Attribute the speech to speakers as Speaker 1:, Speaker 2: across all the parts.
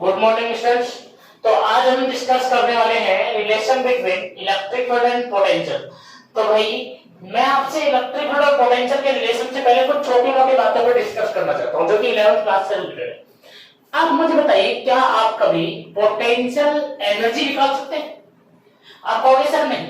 Speaker 1: Good morning students. तो आज हम डिस्कस करने वाले हैं relation between electric field and potential. तो भाई मैं आपसे इलेक्ट्रिक फील्ड और पोटेंशियल के रिलेशन से पहले कुछ छोटी मोटी बातों को डिस्कस करना चाहता हूं जो कि 11th क्लास से रिलेटेड है। आप मुझे बताइए, क्या आप कभी पोटेंशियल एनर्जी निकाल सकते हैं? आप कहोगे सर नहीं,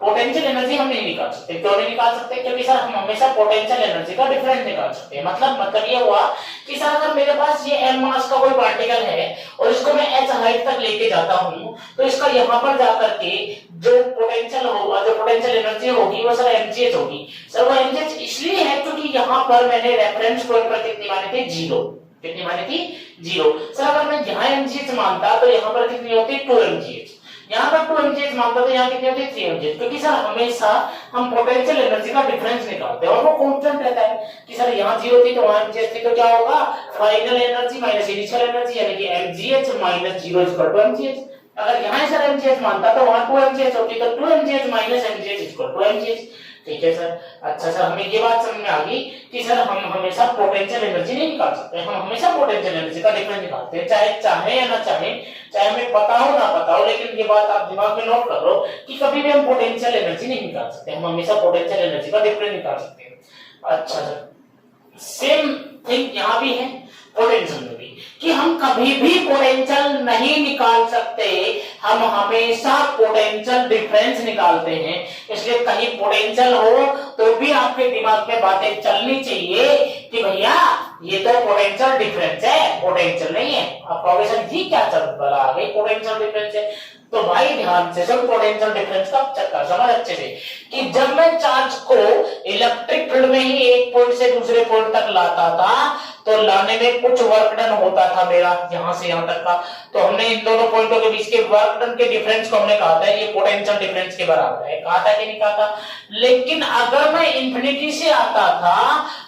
Speaker 1: पोटेंशियल एनर्जी हम नहीं निकाल सकते। क्यों नहीं निकाल सकते? क्योंकि सर हम हमेशा पोटेंशियल एनर्जी का डिफरेंस निकाल सकते हैं। मतलब ये हुआ कि सर अगर मेरे पास ये m मास का कोई पार्टिकल है और इसको मैं h हाइट तक लेके जाता हूं, तो इसका यहां पर जाकर के जो पोटेंशियल होगा, जो पोटेंशियल एनर्जी होगी वो सर mgh होगी। सर वो mgh इसलिए है क्योंकि यहां पर मैंने रेफरेंस पॉइंट पर कितनी मानी थी? 0। कितनी मानी थी? 0। सर अगर मैं यहां mgh मानता तो यहां पर कितनी होती? 2mgh। यहाँ पर 2mgh मानता तो यहाँ कितनी होती है? 3mgh। क्योंकि सर हमेशा हम पोटेंशियल एनर्जी का डिफरेंस निकालते हैं और वो कांस्टेंट रहता है कि सर यहाँ 0 थी तो वहां mgh थी, तो क्या होगा? Final energy minus initial energy यानी कि mgh minus 0 equal to mgh। अगर यहाँ सर mgh मानता तो वहां 2mgh होती, तो 2mgh minus mgh equal to mgh। ठीक है सर। अच्छा सर, हमें ये बात समझ में आ गई कि सर हम हमेशा पोटेंशियल एनर्जी नहीं निकाल सकते, हम हमेशा पोटेंशियल एनर्जी का डिफरेंस निकालते हैं, चाहे चाहे या ना चाहे, चाहे हमें पता हो ना पता हो। लेकिन ये बात आप दिमाग में नोट कर लो कि कभी भी हम पोटेंशियल एनर्जी नहीं निकाल सकते, हम हमेशा पोटेंशियल एनर्जी का डिफरेंस निकाल सकते हैं। अच्छा सर, सेम थिंग यहाँ भी है पोटेंशियल में भी, कि हम कभी भी पोटेंशियल नहीं निकाल सकते, हम हमेशा पोटेंशियल डिफरेंस निकालते हैं। इसलिए कहीं पोटेंशियल हो तो भी आपके दिमाग में बातें चलनी चाहिए कि भैया ये तो पोटेंशियल डिफरेंस है, पोटेंशियल नहीं है। आप कहोगे सर ये क्या चल रहा आ गई, पोटेंशियल डिफरेंस है? तो भाई ध्यान से सुन, पोटेंशियल डिफरेंस का चक्कर समझ अच्छे से, कि जब मैं चार्ज को इलेक्ट्रिक फील्ड में ही एक पॉइंट से दूसरे पॉइंट तक लाता था तो लाने में कुछ वर्क डन होता था मेरा यहां से यहां तक का, तो हमने इन दोनों पॉइंटों के बीच के वर्क डन के डिफरेंस को हमने कहा था ये पोटेंशियल डिफरेंस के बराबर है। कहा था कि नहीं कहा था? लेकिन अगर मैं इंफिनिटी से आता था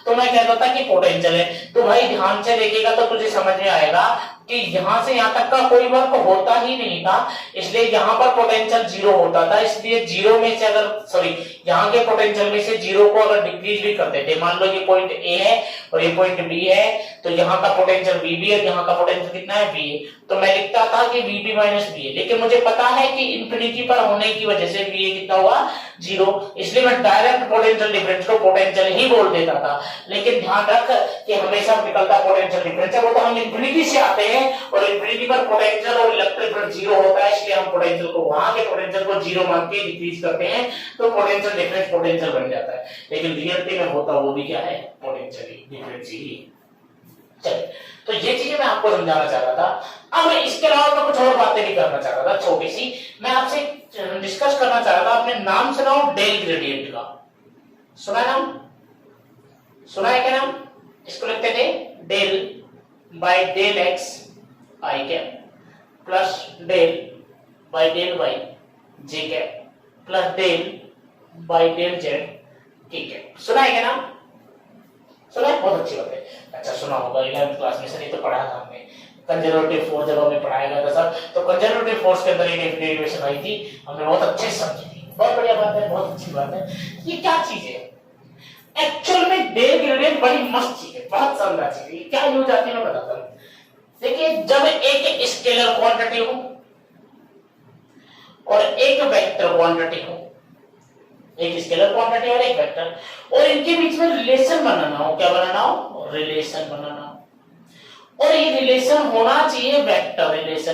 Speaker 1: तो मैं कहता था कि पोटेंशियल है। तो भाई ध्यान से देखिएगा तो तुझे समझ में आएगा कि यहां से यहां तक का कोई वर्क होता ही नहीं था, इसलिए यहां पर पोटेंशियल 0 होता था। इसलिए 0 में से अगर यहां के पोटेंशियल में से 0 को अगर डिक्रीज भी करते थे, मान लो ये पॉइंट A है और ये पॉइंट B है, तो यहाँ का पोटेंशियल VB है, यहाँ का पोटेंशियल कितना है? V है। तो मैं लिखता था कि VB माइनस V है, लेकिन मुझे पता है कि इंफिनिटी पर होने की वजह से VA कितना हुआ? 0। इसलिए मैं डायरेक्ट पोटेंशियल डिफरेंस को पोटेंशियल ही बोल देता था। लेकिन ध्यान रख कि हमेशा निकलता पोटेंशियल डिफरेंस है, वो तो हम इंफिनिटी से आते हैं और इंफिनिटी पर पोटेंशियल और इलेक्ट्रिक फील्ड 0 होता है, इसलिए हम पोटेंशियल को वहां के पोटेंशियल को 0 मान के डिक्रीज करते हैं तो पोटेंशियल डिफरेंस पोटेंशियल बन जाता है। लेकिन रियलिटी में होता वो भी क्या है? पोटेंशियल डिफरेंस ही। चलिए, तो ये चीजें मैं आपको समझाना चाह रहा था। अब इसके अलावा मैं कुछ और बातें भी करना चाह रहा था छोटी सी, मैं आपसे डिस्कस करना चाह रहा था। आपने नाम सुना हो डेल ग्रेडियंट का? सुना नाम? सुना है क्या नाम? इसको लिखते थे del by del x I cap plus del by del Y J cap plus del by del z t cap. सुना है क्या नाम? सुना है? बहुत अच्छी बात है। अच्छा, सुना होगा 11th क्लास में सर, ये तो पढ़ा था हमने। कंजर्वेटिव फोर्स जब हमें पढ़ाया गया था सर, तो कंजर्वेटिव फोर्स के अंदर ये डेरिवेशन आई थी, हमने बहुत अच्छे से समझी थी। बहुत बढ़िया बात है, बहुत अच्छी बात है। ये क्या चीज है? एक्चुअल में डेल ग्रेडियंट बड़ी मस्त चीज है, बहुत शानदार चीज है। क्या यूज आती है मैं बताता हूँ। देखिए, जब एक स्केलर क्वांटिटी हो और एक वेक्टर क्वांटिटी हो, एक स्केलर क्वांटिटी और एक वेक्टर, और इनके बीच में रिलेशन बनाना हो, क्या बनाना हो? रिलेशन बनाना हो। और ये रिलेशन होना चाहिए वेक्टर रिलेशन।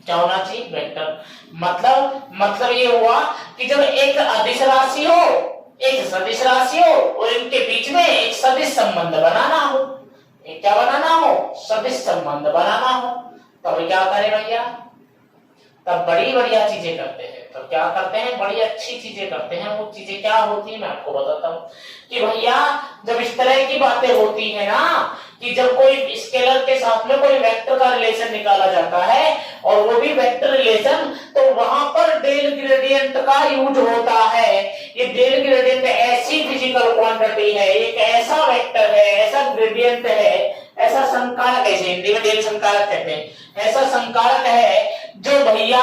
Speaker 1: क्या होना चाहिए? वेक्टर। मतलब ये हुआ कि जब एक अदिश राशि हो, एक सदिश राशि हो और इनके बीच में एक सदिश संबंध बनाना हो, एक क्या बनाना हो? सदिश संबंध बनाना हो, तब क्या करें भैया? तब बड़ी बढ़िया चीजें करते हैं। तो क्या करते हैं? बड़ी अच्छी चीजें करते हैं। वो चीजें क्या होती है मैं आपको बताता हूँ कि भैया जब इस तरह की बातें होती है ना, कि जब कोई स्केलर के साथ में कोई वेक्टर का रिलेशन निकाला जाता है और वो भी वेक्टर रिलेशन, तो वहां पर डेल ग्रेडियंट का यूज होता है। ये डेल ग्रेडियंट ऐसी फिजिकल क्वांटिटी है, एक ऐसा वेक्टर है, ऐसा ग्रेडियंट है, ऐसा संकारक है, हिंदी में डेल संकारक कहते हैं, ऐसा संकारक है जो भैया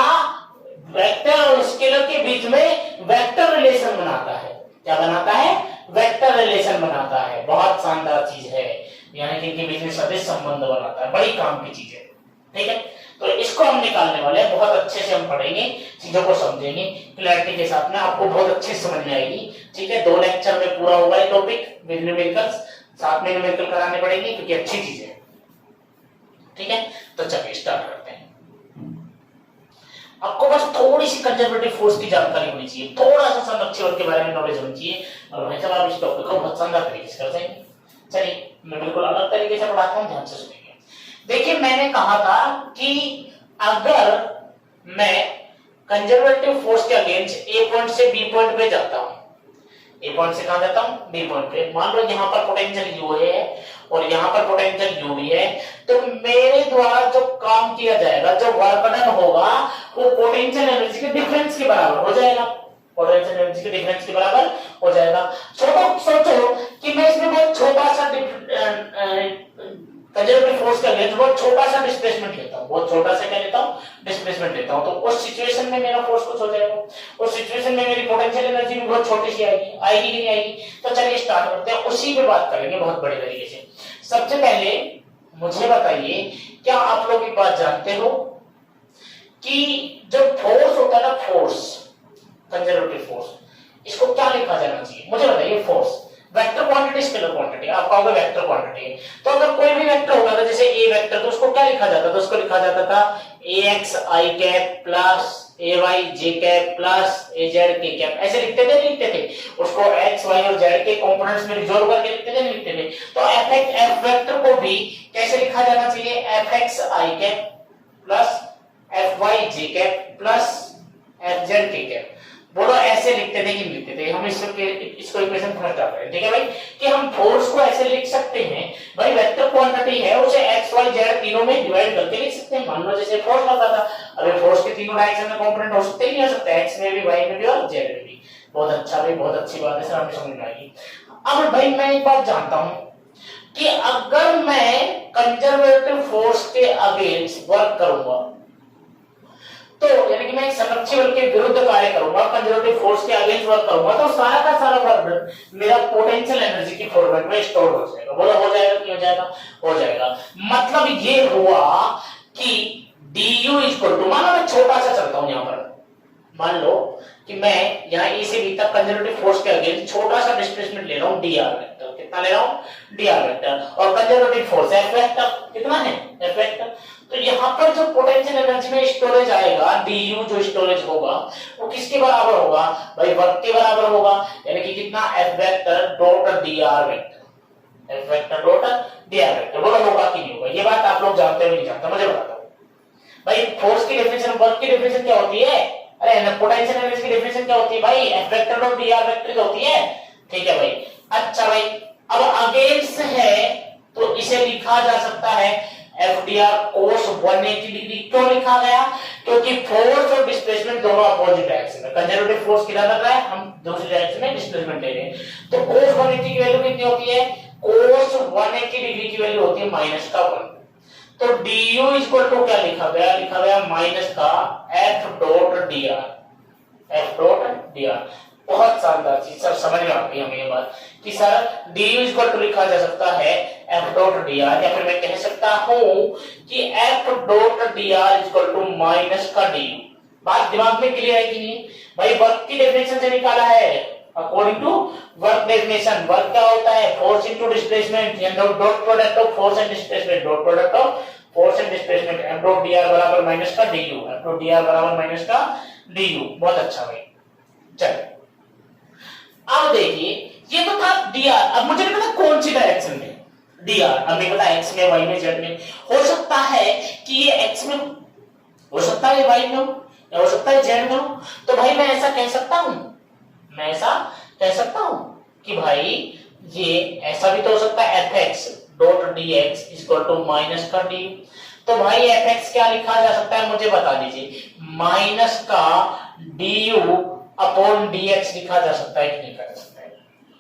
Speaker 1: वेक्टर और स्केलर के बीच में वेक्टर रिलेशन बनाता है। क्या बनाता है? वेक्टर रिलेशन बनाता है। बहुत शानदार चीज है, यानी कि इनके बीच में सदिश संबंध बनाता है। बड़ी काम की चीज है। ठीक है, तो इसको हम निकालने वाले हैं, बहुत अच्छे से हम पढ़ेंगे, चीजों को समझेंगे क्लैरिटी के साथ में, आपको बहुत अच्छे से समझ में आएगी। ठीक है, 2 लेक्चर में पूरा होगा ये टॉपिक विद न्यूमेरिकल्स, साथ में न्यूमेरिकल कराने पड़ेंगे क्योंकि अच्छी चीज है। ठीक है, तो चलिए स्टार्ट करते हैं। आपको बस थोड़ी सी कंजर्वेटिव फोर्स की जानकारी होनी चाहिए, थोड़ा सा संरक्षण के बारे में नॉलेज होनी चाहिए, और भाई साहब आप इस टॉपिक को बहुत शानदार तरीके से कर जाएंगे। चलिए मैं बिल्कुल अलग तरीके से पढ़ाता हूं, ध्यान से सुनिए। देखिए मैंने कहा था कि अगर मैं कंजर्वेटिव फोर्स के अगेंस्ट ए पॉइंट से बी पॉइंट पे जाता हूं, ए पॉइंट से कहां जाता हूं, बी पॉइंट पे, मान लो यहां पर पोटेंशियल यू है और यहां पर पोटेंशियल यू भी है, तो मेरे द्वारा जो काम किया जाएगा, जो वर्क डन होगा, वो पोटेंशियल एनर्जी के डिफरेंस के बराबर हो जाएगा, पोटेंशियल एनर्जी के डिफरेंस के बराबर हो जाएगा। सोचो कि मैं इसमें बहुत छोटा सा कंजर्वेटिव फोर्स का अगेंस्ट बहुत छोटा सा डिस्प्लेसमेंट लेता हूं, बहुत छोटा सा क्या लेता हूं, डिस्प्लेसमेंट लेता हूं, तो उस सिचुएशन में मेरा फोर्स कुछ हो जाएगा, उस सिचुएशन में मेरी पोटेंशियल एनर्जी भी बहुत छोटी सी आएगी, आएगी कि नहीं आएगी। तो चलिए स्टार्ट करते हैं, उसी पे बात करेंगे बहुत बड़े तरीके से। सबसे पहले मुझे बताइए, क्या आप लोग एक बात जानते हो कि जो फोर्स होता है ना, फोर्स, कंजर्वेटिव फोर्स, इसको क्या लिखा जाना चाहिए, मुझे बताइए। Force vector quantity, scalar quantity, आप कहोगे वेक्टर क्वांटिटी है, तो अगर कोई भी वेक्टर होगा, तो जैसे ए वेक्टर, तो उसको क्या लिखा जाता था, उसको लिखा जाता था ax i cap plus ay j cap plus az k cap, ऐसे लिखते थे, लिखते थे उसको x y और z के कंपोनेंट्स में रिजॉल्व करके लिखते थे, लिखते थे। तो f वेक्टर को भी कैसे लिखा जाना चाहिए, fx i cap plus fy j cap plus fz k cap, बोलो ऐसे लिखते थे कि लिखते थे, हम इसको इक्वेशन फर्स्ट डाल रहे हैं। ठीक है भाई, कि हम फोर्स को ऐसे लिख सकते हैं, भाई वेक्टर क्वांटिटी है, उसे x y z तीनों में डिवाइड करके लिख सकते हैं। मान लो जैसे फोर्स लगा था, अरे फोर्स के तीनों डायरेक्शन में कंपोनेंट हो सकते हैं, नहीं हो सकते, x में भी, y में भी और z में भी। बहुत अच्छा भाई, बहुत अच्छी बात है सर, हमें समझ में आएगी। अब भाई मैं एक बात जानता हूं कि अगर मैं कंजर्वेटिव फोर्स के अगेंस्ट वर्क करूंगा, तो यानी कि मैं एक संरक्षी बल के विरुद्ध कार्य करूंगा, कंजर्वेटिव फोर्स के अगेंस्ट वर्क करूंगा, तो सारा का सारा वर्क मेरा पोटेंशियल एनर्जी की फॉर्मेट में स्टोर हो जाएगा। बोलो हो जाएगा कि हो जाएगा, हो जाएगा। मतलब ये हुआ कि du इक्वल टू, मानो मैं छोटा सा चलता हूं, यहां पर मान लो कि मैं यहां ए से बी तक कंजर्वेटिव फोर्स के अगेंस्ट छोटा सा डिस्प्लेसमेंट ले रहा हूं, dr वेक्टर, कितना ले रहा हूं, dr वेक्टर, और कंजर्वेटिव फोर्स f वेक्टर कितना है, f वेक्टर। तो यहाँ पर जो पोटेंशियल एनर्जी में स्टोरेज आएगा, du जो स्टोरेज होगा, वो किसके बराबर होगा, भाई वर्क के बराबर होगा, यानी कि कितना, f vector dot dr vector, f vector dot dr vector. बोलो होगा कि नहीं होगा, ये बात आप लोग जानते हो नहीं जानते, मुझे बताओ भाई। फोर्स की डेफिनेशन, वर्क की डेफिनेशन क्या होती है, अरे पोटेंशियल एनर्जी की डेफिनेशन क्या होती है भाई, f vector dot dr vector होती है। ठीक है भाई, अच्छा भाई, अब अगेंस्ट है तो इसे लिखा जा सकता है FDR cos 180 डिग्री। क्यों लिखा गया, क्योंकि फोर्स और डिस्प्लेसमेंट दोनों अपोजिट डायरेक्शन में, कंजर्वेटिव फोर्स किधर लग रहा है, हम दूसरी डायरेक्शन में डिस्प्लेसमेंट ले रहे हैं। तो cos 180 की वैल्यू कितनी होती है, cos 180 डिग्री की वैल्यू होती है -1। तो du इक्वल टू क्या लिखा गया, लिखा गया माइनस का f dot dr, f dot dr। बहुत शानदार चीज सर, समझ में आ गई हमें ये बात कि सर du इक्वल टू लिखा जा सकता है f डॉट dr, या फिर मैं कह सकता हूं कि f dot dr equal to minus का du। बात दिमाग में क्लियर है कि नहीं भाई। वर्क की डेफिनेशन से निकाला है, according to work definition. Work क्या होता है, फोर्स इनटू डिस्प्लेसमेंट, या dot product of force and displacement, dot product of force and displacement, f dot dr बराबर माइनस का du, f डॉट dr बराबर माइनस का du। बहुत अच्छा भाई, चलिए अब देखिए, ये तो था dr। अब मुझे नहीं पता कौन सी डायरेक्शन में dr, अब नहीं पता x में, y में, z में। हो सकता है कि ये x में हो सकता है y में हो, या हो सकता है z में हो। तो भाई मैं ऐसा कह सकता हूं, मैं ऐसा कह सकता हूं कि भाई ये ऐसा भी तो हो सकता है fx dot dx equal to minus का du। तो भाई fx क्या लिखा जा सकता है, मुझे बता दीजिए, माइनस का du अपॉन dx लिखा जा सकता है कि नहीं लिखा जा सकता है,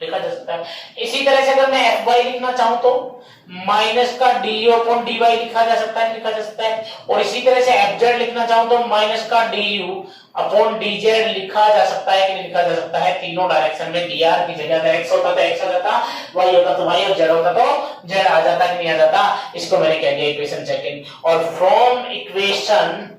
Speaker 1: लिखा जा सकता है। इसी तरह से अगर मैं एफ वाई लिखना चाहूं तो माइनस का d u upon d y लिखा जा सकता है, लिखा जा सकता है। और इसी तरह से एफ जेड लिखना चाहूं तो माइनस का d u upon D Z लिखा जा सकता है कि नहीं लिखा जा सकता है। तीनों डायरेक्शन में डी आर की जगह अगर एक्स होता तो एक्स आ जाता, वाई होता तो वाई और जेड होता तो जेड आ जाता कि नहीं आ जाता। इसको मैंने कह दिया इक्वेशन सेकंड। और from equation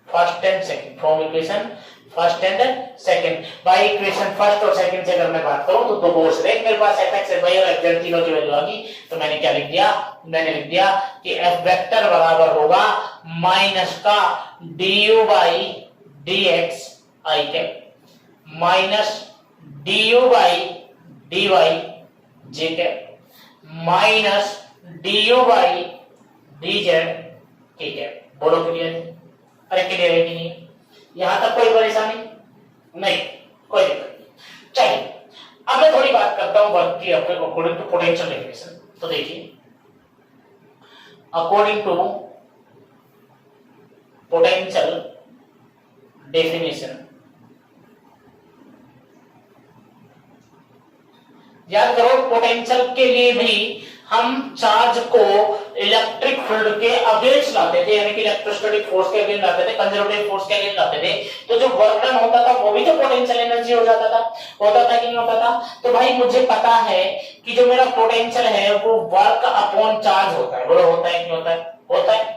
Speaker 1: first and second, from equation first and second, by equation first और सेकंड से अगर मैं बात करूं तो दो बोर्ड से मेरे पास fx fy और fz तीनों की वैल्यू आ गई। तो मैंने क्या लिख दिया, मैंने लिख दिया कि f वेक्टर बराबर होगा माइनस का du by dx i cap minus du by dy j cap minus du by dz k cap. बोलो क्लियर है? अरे क्लियर है कि नहीं? यहां तक कोई परेशानी नहीं, कोई दिक्कत नहीं। चलिए अब मैं थोड़ी बात करता हूं वर्क की अकॉर्डिंग टू पोटेंशियल डेफिनेशन। तो देखिए अकॉर्डिंग टू पोटेंशियल डेफिनेशन, याद करो पोटेंशियल के लिए भी हम चार्ज को इलेक्ट्रिक फील्ड के अगेंस्ट लाते थे, यानी कि इलेक्ट्रोस्टैटिक फोर्स के अगेंस्ट लाते थे, कंजर्वेटिव फोर्स के अगेंस्ट लाते थे। तो जो वर्क डन होता था वो भी तो पोटेंशियल एनर्जी हो जाता था, होता था कि नहीं होता था? तो भाई मुझे पता है कि जो मेरा पोटेंशियल है वो वर्क अपॉन चार्ज होता है, बोलो होता है कि नहीं होता है? होता है।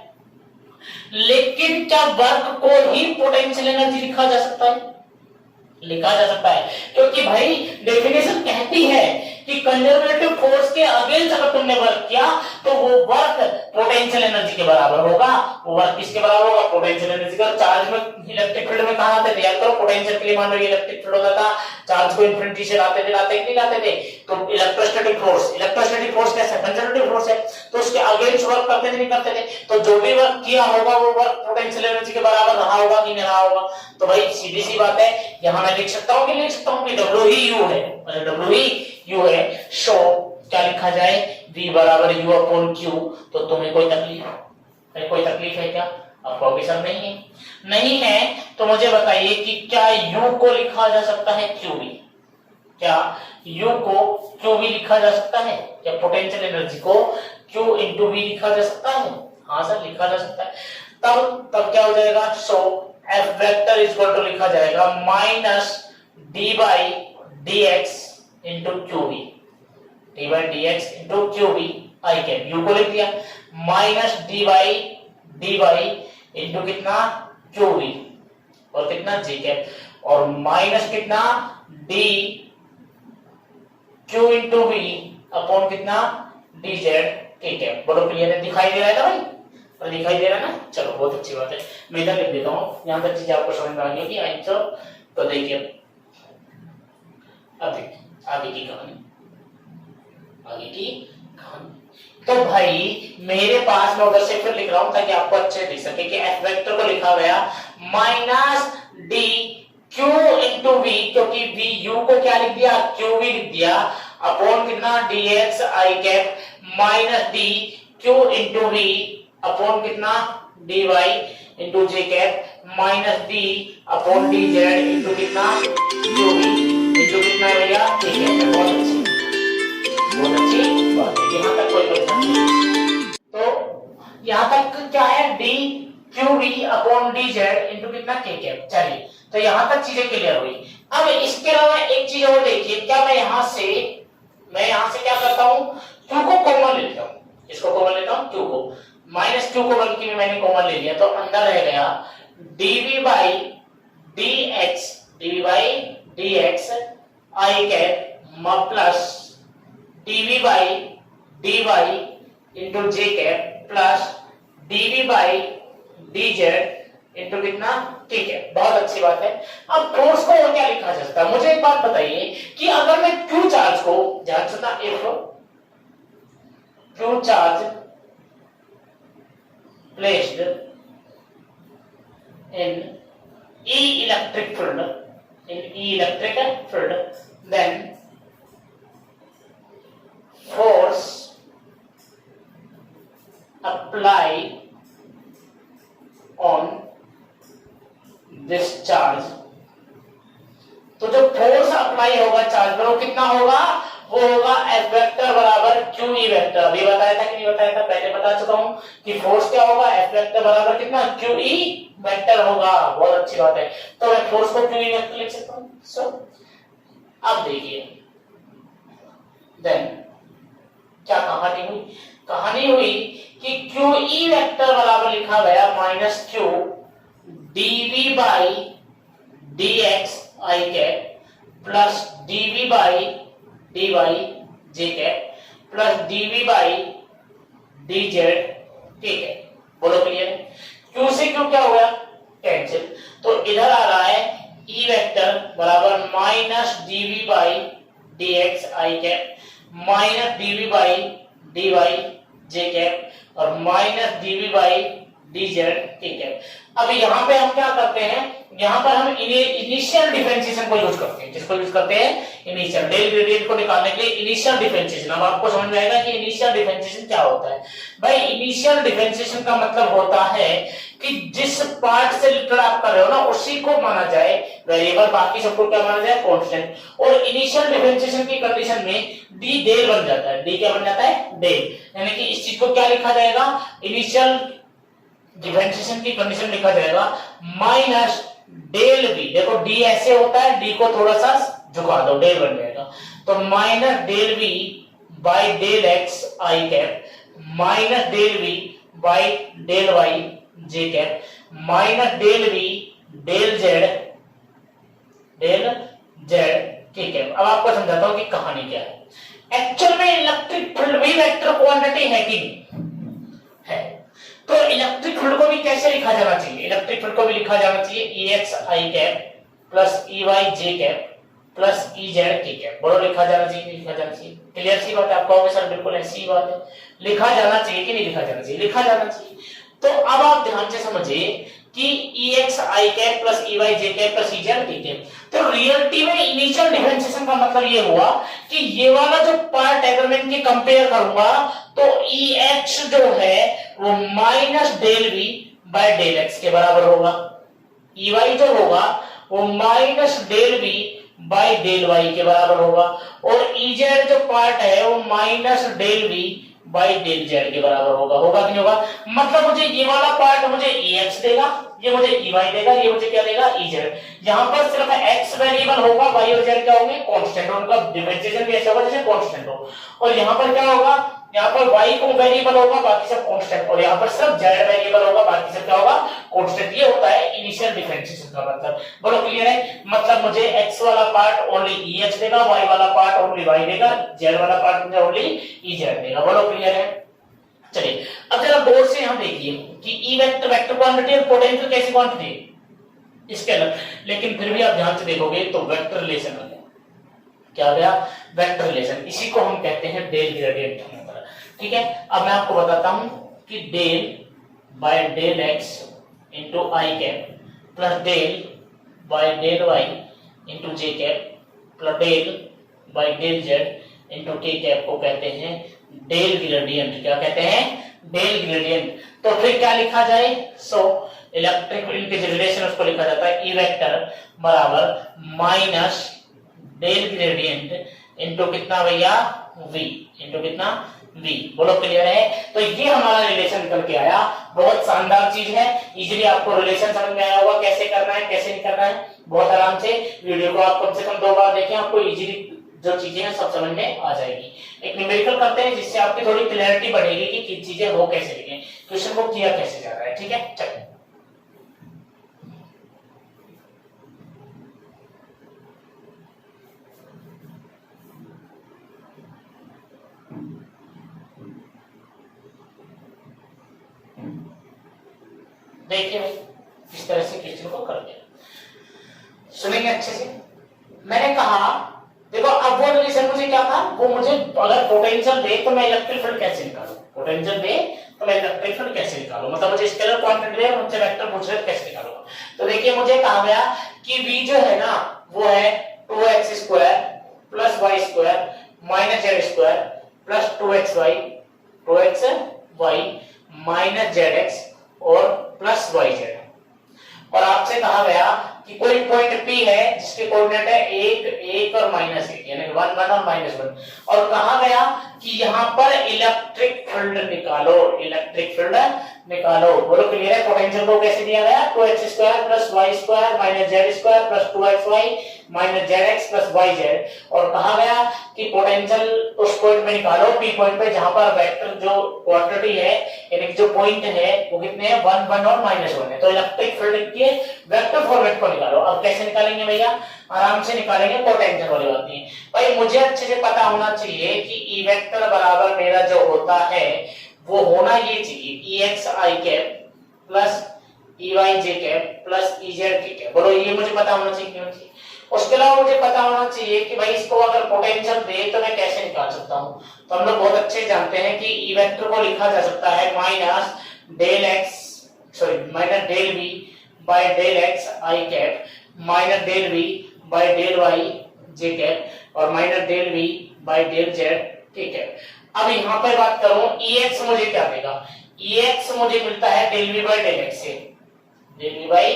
Speaker 1: लेकिन क्या वर्क को ही पोटेंशियल एनर्जी लिखा जा सकता है? लिखा जा सकता है, क्योंकि भाई डेफिनेशन कहती है कि कंजर्वेटिव फोर्स के अगेंस्ट अगर तुमने वर्क किया तो वो वर्क पोटेंशियल एनर्जी के बराबर होगा। वो वर्क किसके बराबर होगा? पोटेंशियल एनर्जी का। चार्ज में इलेक्ट्रिक फील्ड में कहां आते थे? याद करो पोटेंशियल के लिए मान लो इलेक्ट्रिक फील्ड होता था, चार्ज को इन्फिनिटी से लाते थे, लाते नहीं लाते थे। तो इलेक्ट्रोस्टैटिक फोर्स कैसा है? कंजर्वेटिव फोर्स है, तो उसके अगेंस्ट वर्क करते थे नहीं करते थे? तो जो भी वर्क किया होगा वो वर्क पोटेंशियल एनर्जी के बराबर रहा होगा कि नहीं रहा होगा? तो भाई सीधी सी बात है, यहां मैं लिख सकता हूं कि लिख सकता हूं कि W ही U है, W ही U है। शो क्या लिखा जाए? V बराबर U अपॉन Q। तो तुम्हें कोई तकलीफ है? कोई तकलीफ है क्या? आपको ऑफिसर नहीं है? नहीं है तो मुझे बताइए कि क्या U को लिखा जा सकता है QV? क्या U को QV लिखा जा सकता है? क्या पोटेंशियल एनर्जी को Q इंटू V लिखा जा सकता है? हाँ सर लिखा जा सकता है। तब क्या हो जाएगा? So F vector is equal to लिखा जाएगा minus d by dx into QV, d by dx into QV i cap. U को लिख दिया minus d by dy into कितना? QV और कितना? J कैप और माइनस कितना? d Q into V upon कितना? dz k cap. बोलो क्लियर है? दिखाई दे रहा है ना भाई? और दिखाई दे रहा है ना? चलो बहुत अच्छी बात है। मैं इधर लिख देता हूँ, यहां तक चीजें आपको समझ में आ गई होगी आई तो। तो देखिए अब देखिए आगे की कहानी, आगे की कहानी। तो भाई मेरे पास मैं उधर से फिर लिख रहा हूं ताकि आपको अच्छे दिख सके कि एफ वेक्टर को लिखा गया minus D Q into V, क्योंकि वी यू को क्या लिख दिया? क्यू वी लिख दिया अपॉन कितना? डी एक्स आई cap minus D Q into V upon कितना? D Y into J cap minus D upon D Z into कितना? क्यू वी इंटू कितना भैया? ठीक है, बहुत अच्छी बात है। यहाँ तक कोई परेशानी नहीं। तो यहाँ तक क्या है? D Q V upon D Z into कितना? K cap. चलिए तो यहाँ तक चीजें क्लियर हुई। अब इसके अलावा एक चीज और देखिए, क्या मैं यहाँ से क्या करता हूँ? क्यू को कॉमन लेता हूँ, इसको कॉमन लेता हूँ क्यू को, माइनस क्यू को बल्कि में मैंने कॉमन ले लिया, तो अंदर रह गया dv by dx I cap plus dv by dy into J cap plus dv by dz into कितना? ठीक है, बहुत अच्छी बात है। अब फोर्स को और क्या लिखा जा सकता है? मुझे एक बात बताइए कि अगर मैं क्यू चार्ज को, ध्यान से ना, if Q charge placed in electric field, then force applied on this charge तो जो फोर्स अप्लाई होगा चार्ज पर वो कितना होगा, वो होगा F वेक्टर बराबर QE वेक्टर। अभी बताया था कि नहीं बताया था, पहले बता चुका हूं कि फोर्स क्या होगा, F वेक्टर बराबर कितना, QE वेक्टर होगा। बहुत अच्छी बात है, तो मैं फोर्स को QE वेक्टर लिख सकता हूं। सो अब देखिए देन क्या कहानी हुई, कहानी हुई कि QE वेक्टर बराबर लिखा गया minus Q dV by dx I cap plus dV by dy j cap plus dV by dz k cap. बोलो क्लियर है? Q से Q क्या हो गया, कैंसिल, तो इधर आ रहा है E वेक्टर बराबर minus dV by dx I cap minus dV by dy j cap और minus dV by dz k cap. अब यहाँ पे हम क्या करते हैं, यहाँ पर हम इनिशियल डिफरेंशिएशन को यूज करते हैं। जिसको यूज करते हैं, इनिशियल, डेल ग्रेडियंट को निकालने के लिए इनिशियल डिफरेंशिएशन। अब आपको समझ में आएगा कि इनिशियल डिफरेंशिएशन क्या होता है। भाई इनिशियल डिफरेंशिएशन का मतलब होता है कि जिस पार्ट से रिलेटेड आप कर रहे हो ना उसी को माना जाए वेरिएबल, बाकी सबको क्या माना जाए, कांस्टेंट। और इनिशियल डिफरेंशिएशन की कंडीशन में डी डेल बन जाता है। डी क्या बन जाता है, डेल, यानी कि इस चीज को क्या लिखा जाएगा, इनिशियल डिफरेंशिएशन की कंडीशन लिखा जाएगा माइनस डेल बी। देखो डी ऐसे होता है, डी को थोड़ा सा झुका दो, डेल बन जाएगा। तो minus del V by del x I cap minus del V by del Y J cap minus del V del Z K cap. अब आपको समझाता हूं कि कहानी क्या है। एक्चुअल में इलेक्ट्रिक फील्ड भी वेक्टर क्वांटिटी है कि नहीं है, तो इलेक्ट्रिक फील्ड को भी कैसे लिखा जाना चाहिए, इलेक्ट्रिक फील्ड को भी लिखा जाना चाहिए Ex I cap plus Ey J cap plus Ez K cap. बोलो लिखा जाना चाहिए, लिखा जाना चाहिए। क्लियर सी बात है, आप कहोगे सर बिल्कुल ऐसी बात है, लिखा जाना चाहिए कि नहीं लिखा जाना चाहिए, लिखा जाना चाहिए। तो अब आप ध्यान से समझिए कि Ex I cap plus Ey J cap plus Ez K cap. तो रियलिटी में इनिशियल डिफरेंशिएशन का मतलब ये हुआ कि ये वाला जो पार्ट अगर मैं इनके कंपेयर करूंगा तो Ex जो है वो minus del V by del X के बराबर होगा, Ey जो होगा वो minus del V by del Y के बराबर होगा और Ez जो पार्ट है वो minus del V by del Z के बराबर होगा। होगा कि नहीं होगा, मतलब मुझे ये वाला पार्ट मुझे Ex देगा, ये मुझे Ey देगा, ये मुझे क्या देगा, Ez। यहाँ पर सिर्फ x वेरिएबल होगा, y और z क्या होंगे, कांस्टेंट। उनका डिफरेंशिएशन भी ऐसा होगा जैसे कांस्टेंट हो। और यहाँ पर क्या होगा, यहाँ पर y को वेरिएबल होगा, बाकी सब कांस्टेंट। और यहाँ पर सिर्फ z वेरिएबल होगा, बाकी सब क्या होगा, कांस्टेंट। ये होता है इनिशियल डिफरेंशिएशन का मतलब। बोलो क्लियर है? मतलब मुझे x वाला पार्ट ओनली Ex देगा, y वाला पार्ट ओनली y देगा, z वाला पार्ट मुझे ओनली Ez देगा। बोलो क्लियर है? चलिए अब जरा गौर से हम देखिए कि E वेक्टर वेक्टर क्वांटिटी और पोटेंशियल कैसी क्वांटिटी है, इसके अलग। लेकिन फिर भी आप ध्यान से देखोगे तो वेक्टर रिलेशन आ गया। क्या आ गया, वेक्टर रिलेशन। इसी को हम कहते हैं डेल ग्रेडियंट। ठीक है, अब मैं आपको बताता हूं कि del by del X into I cap plus del by del Y into J cap plus del by del Z into K cap को कहते हैं डेल ग्रेडियंट। क्या कहते हैं, डेल ग्रेडियंट। तो फिर क्या लिखा जाए, सो इलेक्ट्रिक फील्ड के रिलेशन उसको लिखा जाता है ई वेक्टर बराबर माइनस डेल ग्रेडियंट इनटू कितना भैया, v इनटू कितना, v। बोलो क्लियर है? तो ये हमारा रिलेशन निकल के आया। बहुत शानदार चीज है, इजीली आपको रिलेशन समझ में आया होगा कैसे करना है कैसे नहीं करना है। बहुत आराम से वीडियो को आप कम से कम 2 बार देखें, आपको इजीली जो चीजें हैं सब समझ में आ जाएगी। एक न्यूमेरिकल करते हैं जिससे आपकी थोड़ी क्लैरिटी बढ़ेगी कि किन चीजें हो कैसे लिखें, क्वेश्चन को किया कैसे जा रहा है। ठीक है, चलिए देखिए भाई इस तरह से क्वेश्चन को कर दिया, सुनेंगे अच्छे से। मैंने कहा देखो अब वो रिलेशन मुझे क्या था, वो मुझे अगर पोटेंशियल दे तो मैं इलेक्ट्रिक फील्ड कैसे निकालूं, पोटेंशियल दे तो मैं इलेक्ट्रिक फील्ड कैसे निकालूं, मतलब मुझे स्केलर क्वांटिटी दे मुझसे वेक्टर पूछ रहे कैसे निकालूंगा। तो देखिए मुझे कहा गया कि v जो है ना वो है 2x² plus y² minus z² plus 2xy minus zx और प्लस yz। और आपसे कहा गया कि कोई पॉइंट P है जिसके कोऑर्डिनेट है 1 और -1। और कहा गया कि यहाँ पर इलेक्ट्रिक फील्ड निकालो, इलेक्ट्रिक फील्ड निकालो। बोलो क्लियर है? पोटेंशियल को कैसे दिया गया? 2x² + y² - z² + 2xy - zx + yz। और कहा गया कि पोटेंशियल उस पॉइंट में निकालो, P पॉइंट पे, जहां पर वेक्टर जो क्वांटिटी है यानी जो पॉइंट है वो कितने हैं? 1 1 और -1 है। तो इलेक्ट्रिक फील्ड के वेक्टर फॉर्मेट को निकालो। अब कैसे निकालेंगे भैया? आराम से निकालेंगे, पोटेंशियल वाली बात नहीं। भाई मुझे अच्छे से पता होना चाहिए कि E वेक्टर बराबर मेरा जो होता है वो होना ये चाहिए EXi plus EYj plus EZk। बोलो ये मुझे पता होना चाहिए, क्यों चाहिए? उसके अलावा मुझे पता होना चाहिए कि भाई इसको अगर पोटेंशियल दे तो मैं कैसे निकाल सकता हूं। तो हम लोग बहुत अच्छे जानते हैं कि E वेक्टर को लिखा जा सकता है minus del V by del x I cap minus del V by del y j cap और minus del V by del z k cap. अब यहाँ पर बात करूं Ex मुझे क्या देगा? Ex मुझे मिलता है del V by del x से, del V by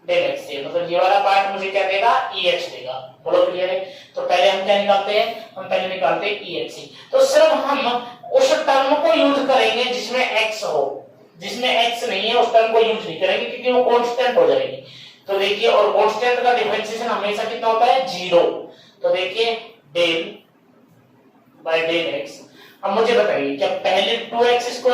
Speaker 1: del x से, मतलब ये वाला पार्ट मुझे क्या देगा? Ex देगा। बोलो क्लियर है? तो पहले हम क्या निकालते हैं? हम पहले निकालते हैं Ex। तो सिर्फ हम उस टर्म को यूज करेंगे जिसमें x हो, जिसमें x नहीं है उस टर्म को यूज नहीं करेंगे क्योंकि वो कांस्टेंट हो जाएगी। तो देखिए, और कांस्टेंट का डिफरेंशिएशन हमेशा कितना होता है? 0। तो देखिए डेल बाय डेल x। अब मुझे बताइए क्या पहले 2x²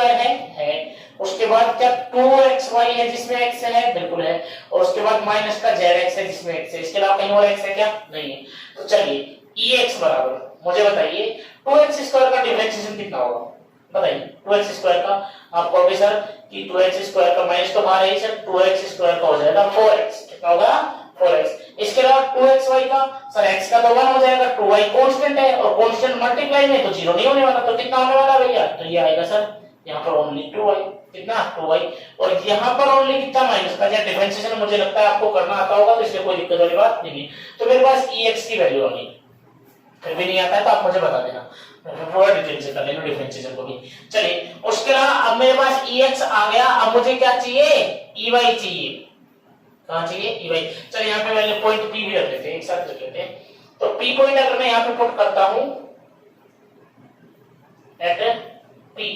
Speaker 1: है, उसके बाद क्या 2xy है जिसमें x है? बिल्कुल है। और उसके बाद माइनस का zx है जिसमें x है। इसके अलावा कहीं और x है क्या? नहीं है। तो चलिए Ex बराबर मुझे बताइए 2x² का डिफरेंशिएशन कितना होगा? बताइए 2x² का। आप कहोगे सर कि 2x² का माइनस तो बाहर है सर, 2x² का हो जाएगा 4x। कितना होगा? 4x। इसके अलावा 2xy का सर x का तो 1 हो जाएगा, 2y कांस्टेंट है और कांस्टेंट मल्टीप्लाई में तो 0 नहीं होने वाला। तो कितना होने वाला भैया? तो ये आएगा सर यहाँ पर ओनली 2y। कितना? 2y। और यहाँ पर ओनली कितना? माइनस का। या डिफरेंशिएशन मुझे लगता है आपको करना आता होगा, तो इसलिए कोई दिक्कत वाली बात नहीं है। तो मेरे पास Ex की वैल्यू आ गई। फिर भी नहीं आता है तो आप मुझे बता देना, पूरा डिटेल से कर लेना डिफरेंशिएशन को भी। चलिए उसके अलावा अब मेरे पास Ex आ गया। अब मुझे क्या चाहिए? Ey चाहिए। कहां चाहिए? Ey। चलिए यहाँ पे मैंने पॉइंट P भी रख लेते हैं, एक साथ रख लेते हैं। तो P पॉइंट अगर मैं यहाँ पे पुट करता हूं एट P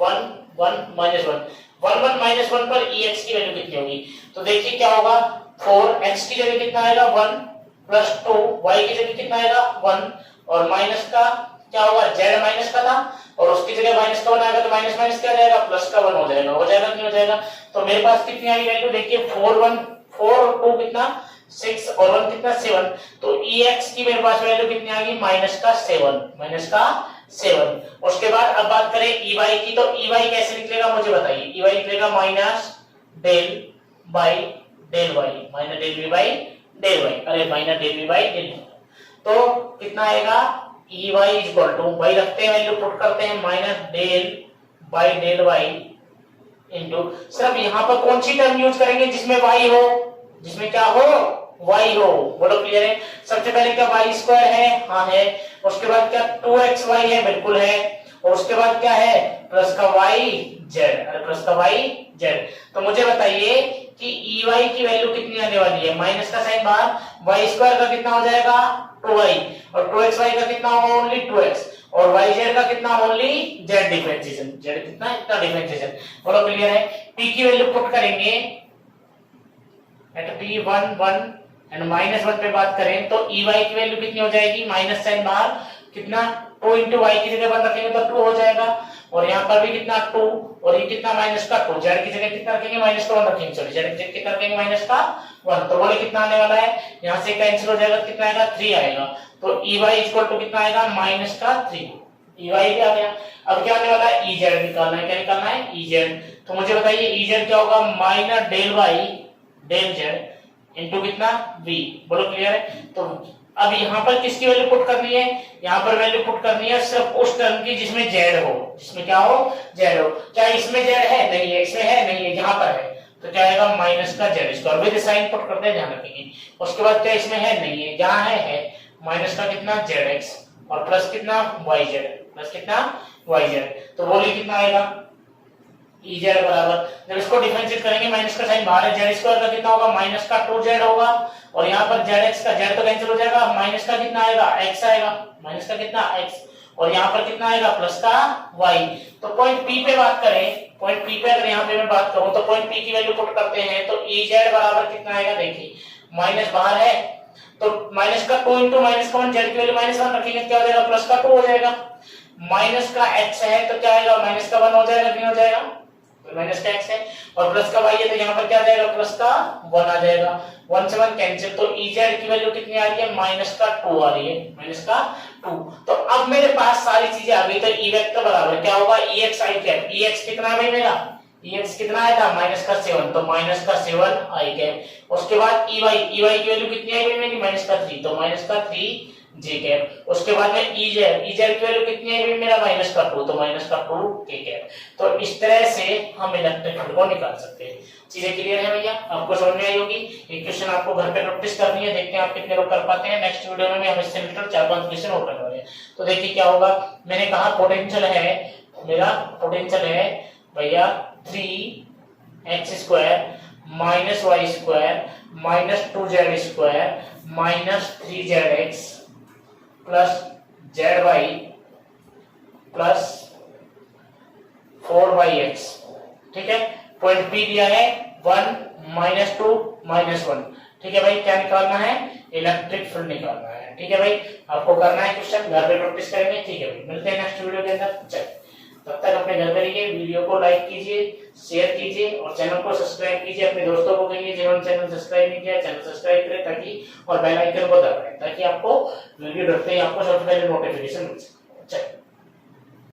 Speaker 1: 1 1 -1 1 1 -1 पर Ex की वैल्यू कितनी होगी? तो देखिए क्या होगा? 4 x की जगह कितना आएगा? 1 प्लस 2 y की जगह कितना आएगा? 1 और माइनस का क्या होगा? z माइनस का था और उसकी जगह माइनस का 1 आएगा तो माइनस माइनस क्या जाएगा? प्लस का 1 हो जाएगा। हो जाएगा नहीं हो जाएगा? तो मेरे पास कितनी आई वैल्यू? देखिए 4 और 2 कितना? 6 और 1 कितना? 7। तो Ex की मेरे पास वैल्यू कितनी आ गई? माइनस का 7। उसके बाद अब बात करें Ey की, तो Ey कैसे निकलेगा मुझे बताइए? Ey निकलेगा minus del by del y minus del v by del y, अरे minus del v by del y। तो कितना आएगा? Ey इक्वल टू y रखते हैं, वैल्यू पुट करते हैं minus del by del y into, सिर्फ यहां पर कौन सी टर्म यूज करेंगे? जिसमें y हो, जिसमें क्या हो? y हो। बोलो क्लियर है? सबसे पहले क्या y² है? हां है। उसके बाद क्या 2xy है? बिल्कुल है। और उसके बाद क्या है? प्लस का yz, अरे प्लस का yz। तो मुझे बताइए कि Ey की वैल्यू कितनी आने वाली है? माइनस का साइन बाहर, y² का कितना हो जाएगा? 2y और 2xy का कितना होगा? ओनली 2x और yz का कितना? Only z differentiation. z कितना? इतना डिफरेंशिएशन। बोलो क्लियर है? p की वैल्यू पुट करेंगे एट p 1 1 एंड -1 पे बात करें तो Ey की वैल्यू कितनी हो जाएगी? माइनस साइन बाहर, कितना? 2 into y की जगह 1 रखेंगे तो 2 हो जाएगा और यहाँ पर भी कितना? 2 और ये कितना? माइनस का 2। z की जगह कितना रखेंगे? माइनस का 1 रखेंगे। सॉरी, z की जगह कितना रखेंगे? माइनस का 1। तो बोले कितना आने वाला है? यहाँ से कैंसिल हो जाएगा, कितना आएगा? 3 आएगा। तो Ey इक्वल टू कितना आएगा? माइनस का 3। Ey भी आ गया। अब क्या आने वाला है? Ez निकालना है। क्या निकालना है? Ez। तो मुझे बताइए Ez क्या होगा? Minus del y del z into कितना? v। बोलो क्लियर है? तो अब यहाँ पर किसकी वैल्यू पुट करनी है? यहाँ पर वैल्यू पुट करनी है सिर्फ उस टर्म की जिसमें z हो। जिसमें क्या हो? z हो। क्या इसमें z है? नहीं है। इसमें है? नहीं है। यहाँ पर है तो क्या आएगा? माइनस का z² विद साइन पुट करते हैं, ध्यान रखेंगे। उसके बाद क्या इसमें है? नहीं है। यहाँ है माइनस का कितना? zx और प्लस कितना? yz, प्लस कितना? yz। तो बोलिए कितना आएगा? ई जेड बराबर, जब इसको डिफरेंशिएट करेंगे माइनस का साइन बाहर है, जेड स्क्वायर का कितना होगा माइनस का 2z होगा, और यहाँ पर जेड एक्स का जेड तो कैंसिल हो जाएगा, माइनस का कितना आएगा x आएगा, माइनस का कितना x, और यहाँ पर कितना आएगा प्लस का y। तो पॉइंट P पे बात करें, पॉइंट P पे अगर यहाँ पे मैं बात करूं तो पॉइंट P की वैल्यू पुट करते हैं तो ई जेड बराबर कितना आएगा, देखिए माइनस बाहर है तो माइनस का 2 इंटू माइनस का 1, जेड की वैल्यू माइनस 1 रखेंगे क्या हो जाएगा प्लस का 2 हो जाएगा, माइनस का x है तो क्या आएगा माइनस का 1 हो जाएगा, नहीं हो जाएगा माइनस का x है, और प्लस का y है तो यहाँ पर क्या आ जाएगा प्लस का 1 आ जाएगा, 1 से 1 कैंसिल, तो ez की वैल्यू कितनी आ रही है माइनस का 2 आ रही है, माइनस का 2। तो अब मेरे पास सारी चीजें आ गई, तो e वेक्टर बराबर क्या होगा ex i कैप, ex कितना है भाई मेरा, ex कितना आया था माइनस का 7, तो माइनस का 7 i कैप, उसके बाद ey की वैल्यू कितनी आई मेरी माइनस का 3, तो माइनस का 3 j कैप, उसके बाद में ez की वैल्यू कितनी आई मेरा माइनस का 2, तो माइनस का 2 k कैप। तो इस तरह से हम इलेक्ट्रिक फील्ड को निकाल सकते हैं। चीजें क्लियर है भैया, आपको समझ में आई होगी। ये क्वेश्चन आपको घर पे प्रैक्टिस करनी है, देखते हैं आप कितने लोग कर पाते हैं। नेक्स्ट वीडियो में हम इससे रिलेटेड 4-5 क्वेश्चन और करने वाले हैं। तो देखिए क्या होगा, मैंने कहा पोटेंशियल है मेरा, पोटेंशियल है भैया 3x square minus Y square minus 2z square minus 3zx plus zy plus 4yx, ठीक है। पॉइंट P दिया है 1 माइनस 2 माइनस 1, ठीक है भाई। क्या निकालना है, इलेक्ट्रिक फील्ड निकालना है, ठीक है भाई। आपको करना है क्वेश्चन, घर पे प्रैक्टिस करेंगे, ठीक है भाई। मिलते हैं नेक्स्ट वीडियो के अंदर, चल तब तक अपने घर में रहिए, वीडियो को लाइक कीजिए, शेयर कीजिए और चैनल को सब्सक्राइब कीजिए। अपने दोस्तों को कहिए जिन्होंने चैनल सब्सक्राइब नहीं किया चैनल सब्सक्राइब करें, ताकि और बेल आइकन को दबाएं ताकि आपको वीडियो डलते ही आपको सबसे पहले नोटिफिकेशन मिल सके।